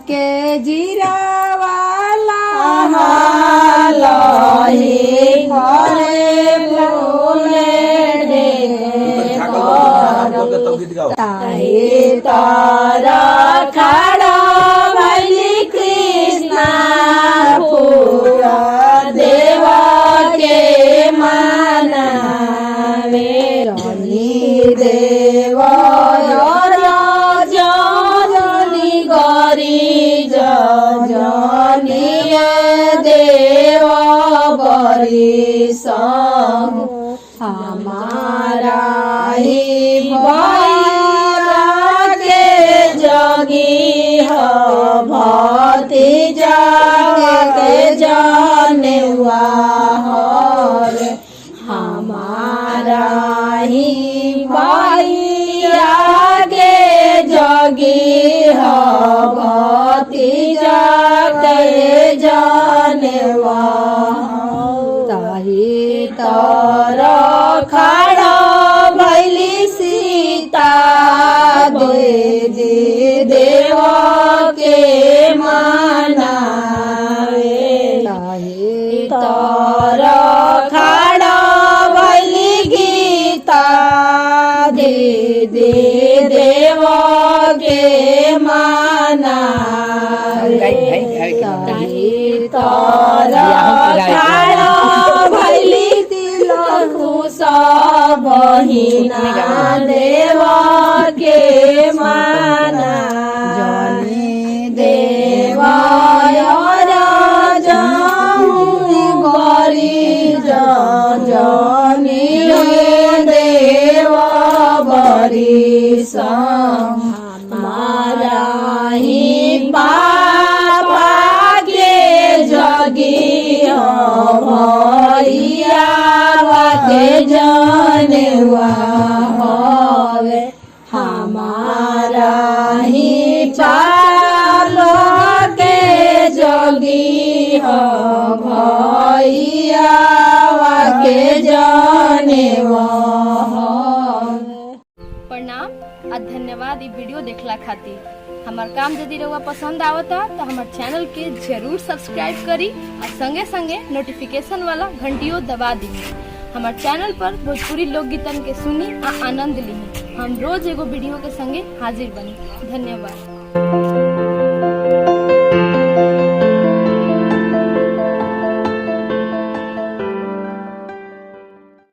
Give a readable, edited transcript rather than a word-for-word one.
के जीरावाला लही फरे फूले ताही तारा खाड़ा भैली कृष्णा पूरा देवा के मनावे जनी देवा जनी गरी जनी देवा बरी संग हमारा ही भैया के जगी हो भती जागे जाने रे हमारा ही भैया के जगी हो भती जागे जाने ताही तारा खाड़ा भैली सीता दे देवा के मनावे ताही तारा खाड़ा भैली गीता दे देवा के मनावे ताही तारा खाड़ा भैली बहिना देवा के माना जनी देवा बरी जनी देवा बरी हमारा ही पापा के जगी भैया के जाने हवे हमारा ही चाल के जोगी हो भैया के जाने प्रणाम और धन्यवाद ई वीडियो देखला खातिर। हमार काम यदि रउआ पसंद आवता तो हमार चैनल के जरूर सब्सक्राइब करी और संगे संगे नोटिफिकेशन वाला घंटियों दबा दी। हमार चैनल पर भोजपुरी लोकगीतन के सुनी आ आनंद ली। हम रोज एगो वीडियो के संगे हाजिर बनी। धन्यवाद।